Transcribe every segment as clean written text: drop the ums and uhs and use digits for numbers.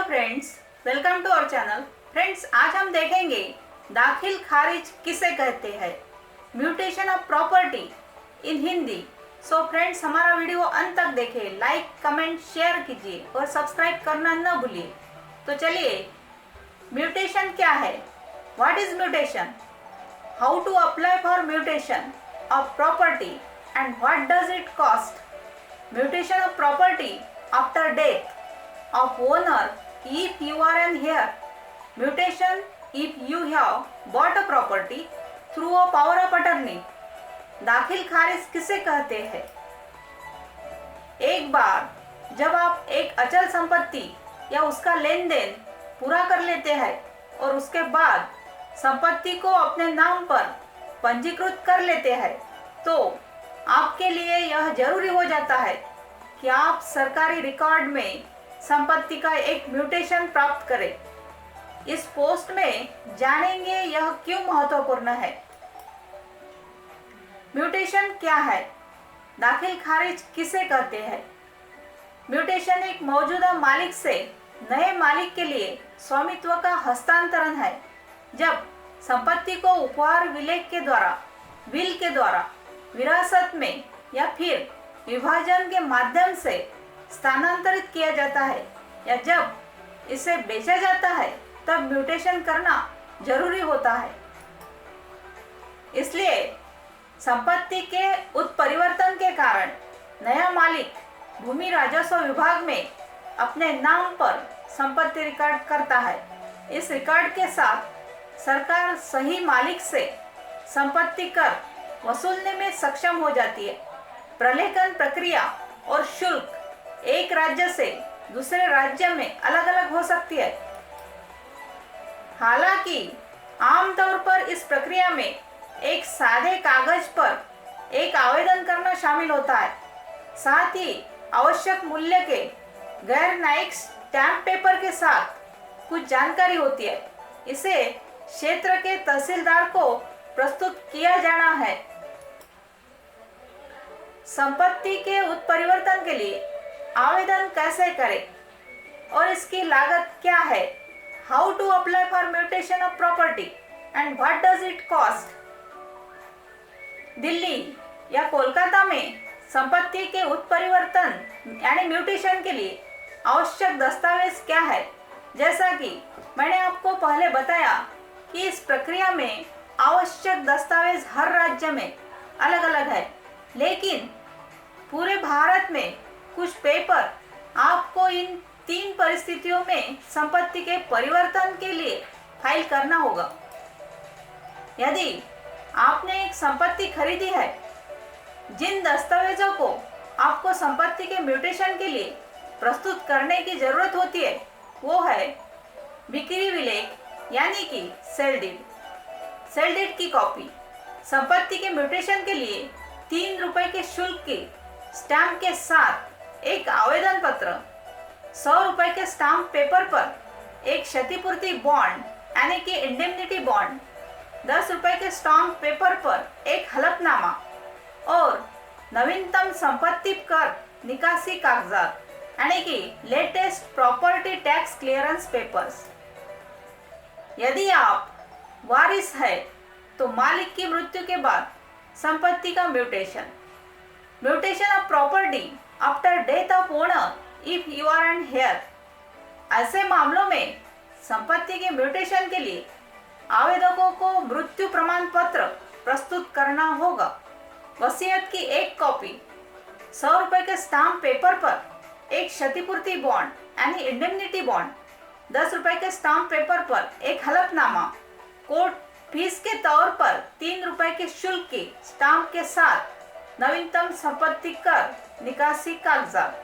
Friends, welcome to our channel. Friends, आज हम देखेंगे दाखिल खारिज किसे कहते हैं, mutation of property in Hindi. So friends, हमारा वीडियो अंत तक देखें, लाइक कमेंट शेयर कीजिए और सब्सक्राइब करना न भूलिए। तो चलिए, म्यूटेशन क्या है, what is mutation, how to apply for mutation of property and what does it cost. Mutation of property after death of owner if you are an heir, mutation if you have bought a property through a power of attorney। दाखिल खारिज किसे कहते हैं? एक बार जब आप एक अचल संपत्ति या उसका लेन देन पूरा कर लेते हैं और उसके बाद संपत्ति को अपने नाम पर पंजीकृत कर लेते हैं, तो आपके लिए यह जरूरी हो जाता है कि आप सरकारी रिकॉर्ड में संपत्ति का एक म्यूटेशन प्राप्त करें। इस पोस्ट में जानेंगे यह क्यों महत्वपूर्ण है। म्यूटेशन क्या है, दाखिल खारिज किसे कहते हैं। म्यूटेशन एक मौजूदा मालिक से नए मालिक के लिए स्वामित्व का हस्तांतरण है। जब संपत्ति को उपहार विलेख के द्वारा, विल के द्वारा, विरासत में या फिर विभाजन के माध्यम से स्थानांतरित किया जाता है या जब इसे बेचा जाता है, तब म्यूटेशन करना जरूरी होता है। इसलिए संपत्ति के उत्परिवर्तन के कारण नया मालिक भूमि राजस्व विभाग में अपने नाम पर संपत्ति रिकॉर्ड करता है। इस रिकॉर्ड के साथ सरकार सही मालिक से संपत्ति कर वसूलने में सक्षम हो जाती है। प्रलेखन प्रक्रिया और शुल्क एक राज्य से दूसरे राज्य में अलग अलग हो सकती है। हालांकि आमतौर पर इस प्रक्रिया में एक सादे कागज पर एक आवेदन करना शामिल होता है। साथ ही आवश्यक मूल्य के गैर न्यायिक स्टैम्प पेपर के साथ कुछ जानकारी होती है। इसे क्षेत्र के तहसीलदार को प्रस्तुत किया जाना है। संपत्ति के उत्परिवर्तन के लिए आवेदन कैसे करें और इसकी लागत क्या है, how to apply for mutation of property and what does it cost. Delhi या कोलकाता में संपत्ति के उत्परिवर्तन यानी म्यूटेशन के लिए आवश्यक दस्तावेज क्या है। जैसा कि मैंने आपको पहले बताया कि इस प्रक्रिया में आवश्यक दस्तावेज हर राज्य में अलग अलग है, लेकिन पूरे भारत में कुछ पेपर आपको इन 3 परिस्थितियों में संपत्ति के परिवर्तन के लिए फाइल करना होगा। यदि आपने एक संपत्ति खरीदी है, जिन दस्तावेजों को आपको संपत्ति के म्यूटेशन के लिए प्रस्तुत करने की जरूरत होती है, वो है बिक्री विलेख यानी कि सेल डीड, सेल डीड की कॉपी, संपत्ति के म्यूटेशन के लिए 3 रुपए के शुल्क की स्टैम्प के साथ एक आवेदन पत्र, 100 रुपए के स्टाम्प पेपर पर एक क्षतिपूर्ति बॉन्ड यानी कि इंडेमनिटी बॉन्ड, 10 रुपए के स्टाम्प पेपर पर एक हलफनामा और नवीनतम संपत्ति कर निकासी कागजात यानी कि latest property tax clearance papers. यदि आप वारिस है तो मालिक की मृत्यु के बाद संपत्ति का mutation, mutation of property after death of owner if you are an heir. ऐसे मामलों में संपत्ति के म्यूटेशन के लिए आवेदकों को मृत्यु प्रमाण पत्र प्रस्तुत करना होगा। वसीयत की एक कॉपी, 100 रुपए के स्टाम्प पेपर पर एक क्षतिपूर्ति बॉन्ड यानी इंडेमनिटी बॉन्ड, 10 रुपए के स्टाम्प पेपर पर एक हलफनामा, कोर्ट फीस के तौर पर 3 रुपए के शुल्क के स्टाम्प के साथ नवीनतम संपत्ति कर निकासी कागजात।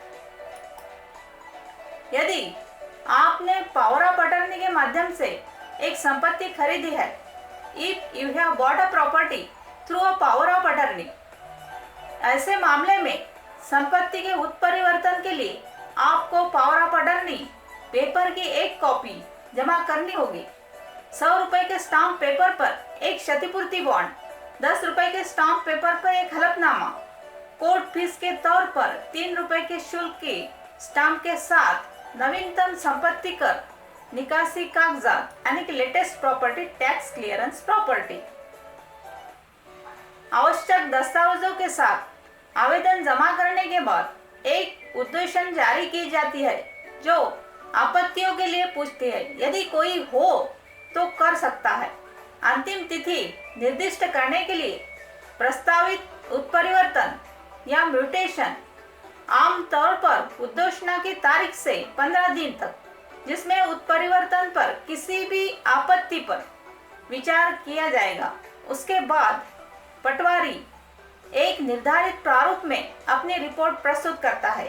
यदि आपने पावर ऑफ अटर्नी के माध्यम से एक संपत्ति खरीदी है, if you have bought a property through a power of attorney, ऐसे मामले में संपत्ति के उत्परिवर्तन के लिए आपको पावर ऑफ अटर्नी पेपर की एक कॉपी जमा करनी होगी। 100 रुपए के स्टाम्प पेपर पर एक क्षतिपूर्ति बॉन्ड, 10 रुपए के स्टाम्प पेपर पर एक हलफनामा, कोर्ट फीस के तौर पर 3 रुपए के शुल्क की स्टाम्प के साथ नवीनतम संपत्ति कर निकासी कागजात यानी कि latest property tax clearance property. आवश्यक दस्तावेजों के साथ आवेदन जमा करने के बाद एक उद्घोषणा जारी की जाती है जो आपत्तियों के लिए पूछती है। यदि कोई हो तो कर सकता है। अंतिम तिथि निर्दिष्ट करने के लिए प्रस्तावित उत्परिवर्तन या म्यूटेशन आमतौर पर उद्घोषणा की तारीख से 15 दिन तक, जिसमें उत्परिवर्तन पर किसी भी आपत्ति पर विचार किया जाएगा। उसके बाद पटवारी एक निर्धारित प्रारूप में अपनी रिपोर्ट प्रस्तुत करता है।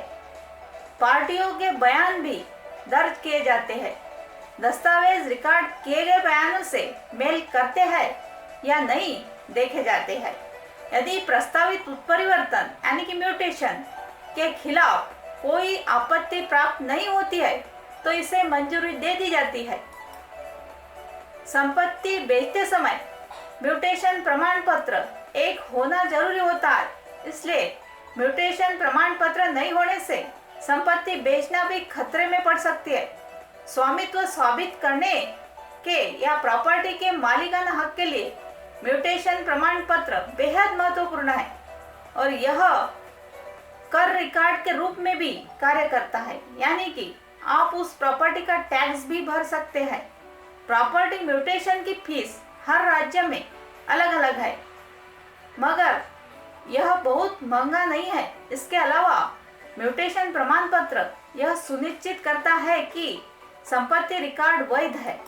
पार्टियों के बयान भी दर्ज किए जाते हैं। दस्तावेज रिकॉर्ड किए गए बयानों से मेल करते हैं या नहीं देखे जाते हैं। यदि प्रस्तावित उत्परिवर्तन यानी कि म्यूटेशन के खिलाफ कोई आपत्ति प्राप्त नहीं होती है तो इसे मंजूरी दे दी जाती है। संपत्ति बेचते समय म्यूटेशन प्रमाण पत्र एक होना जरूरी होता है, इसलिए म्यूटेशन प्रमाण पत्र नहीं होने से संपत्ति बेचना भी खतरे में पड़ सकती है। स्वामित्व साबित करने के या प्रॉपर्टी के मालिकाना हक के लिए म्यूटेशन प्रमाण पत्र बेहद महत्वपूर्ण है और यह कर रिकॉर्ड के रूप में भी कार्य करता है, यानी कि आप उस प्रॉपर्टी का टैक्स भी भर सकते हैं। प्रॉपर्टी म्यूटेशन की फीस हर राज्य में अलग अलग है, मगर यह बहुत महंगा नहीं है। इसके अलावा म्यूटेशन प्रमाण पत्र यह सुनिश्चित करता है कि संपत्ति रिकॉर्ड वैध है।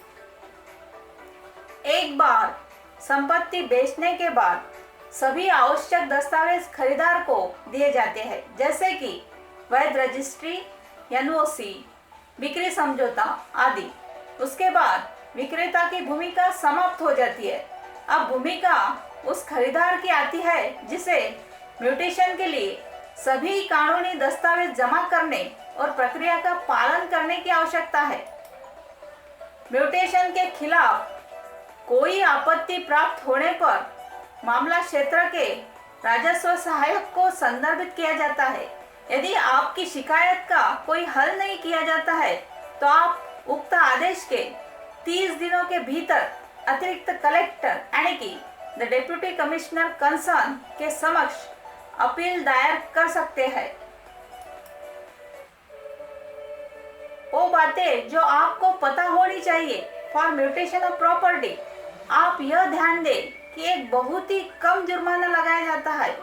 एक बार संपत्ति बेचने के बाद सभी आवश्यक दस्तावेज खरीदार को दिए जाते हैं, जैसे कि वैध रजिस्ट्री, एनओसी, बिक्री समझौता आदि। उसके बाद विक्रेता की भूमिका समाप्त हो जाती है। अब भूमिका उस खरीदार की आती है जिसे म्यूटेशन के लिए सभी कानूनी दस्तावेज जमा करने और प्रक्रिया का पालन करने की आवश्यकता है। म्यूटेशन के खिलाफ कोई आपत्ति प्राप्त होने पर मामला क्षेत्र के राजस्व सहायक को संदर्भित किया जाता है। यदि आपकी शिकायत का कोई हल नहीं किया जाता है तो आप उक्त आदेश के 30 दिनों के भीतर अतिरिक्त कलेक्टर यानी कि द डेप्यूटी कमिश्नर कंसर्न के समक्ष अपील दायर कर सकते हैं। वो बातें जो आपको पता होनी चाहिए फॉर म्यूटेशन ऑफ प्रॉपर्टी। आप यह ध्यान दें कि एक बहुत ही कम जुर्माना लगाया जाता है,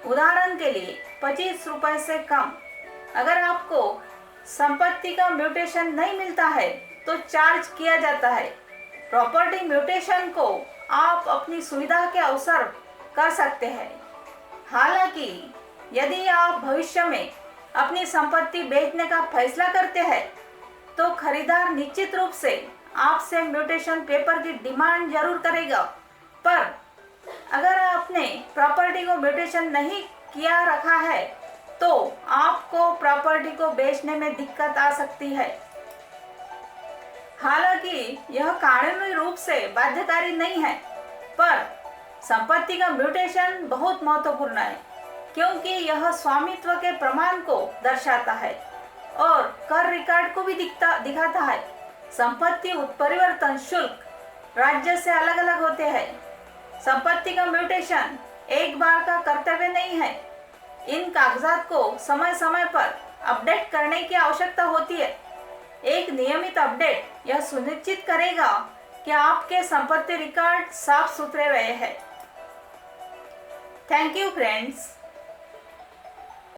उदाहरण के लिए 25 रुपए से कम। अगर आपको संपत्ति का म्यूटेशन नहीं मिलता है तो चार्ज किया जाता है। प्रॉपर्टी म्यूटेशन को आप अपनी सुविधा के अवसर कर सकते हैं। हालांकि यदि आप भविष्य में अपनी संपत्ति बेचने का फैसला करते हैं तो खरीदार निश्चित रूप से आपसे म्यूटेशन पेपर की डिमांड जरूर करेगा, पर अगर आपने प्रॉपर्टी को म्यूटेशन नहीं किया रखा है तो आपको प्रॉपर्टी को बेचने में दिक्कत आ सकती है। हालांकि यह कानूनी रूप से बाध्यकारी नहीं है, पर संपत्ति का म्यूटेशन बहुत महत्वपूर्ण है क्योंकि यह स्वामित्व के प्रमाण को दर्शाता है और कर रिकॉर्ड को भी दिखाता है। संपत्ति उत्परिवर्तन शुल्क राज्य से अलग अलग होते हैं। संपत्ति का म्यूटेशन एक बार का कर्तव्य नहीं है। इन कागजात को समय समय पर अपडेट करने की आवश्यकता होती है। एक नियमित अपडेट यह सुनिश्चित करेगा कि आपके संपत्ति रिकॉर्ड साफ सुथरे रहे हैं। Thank you friends.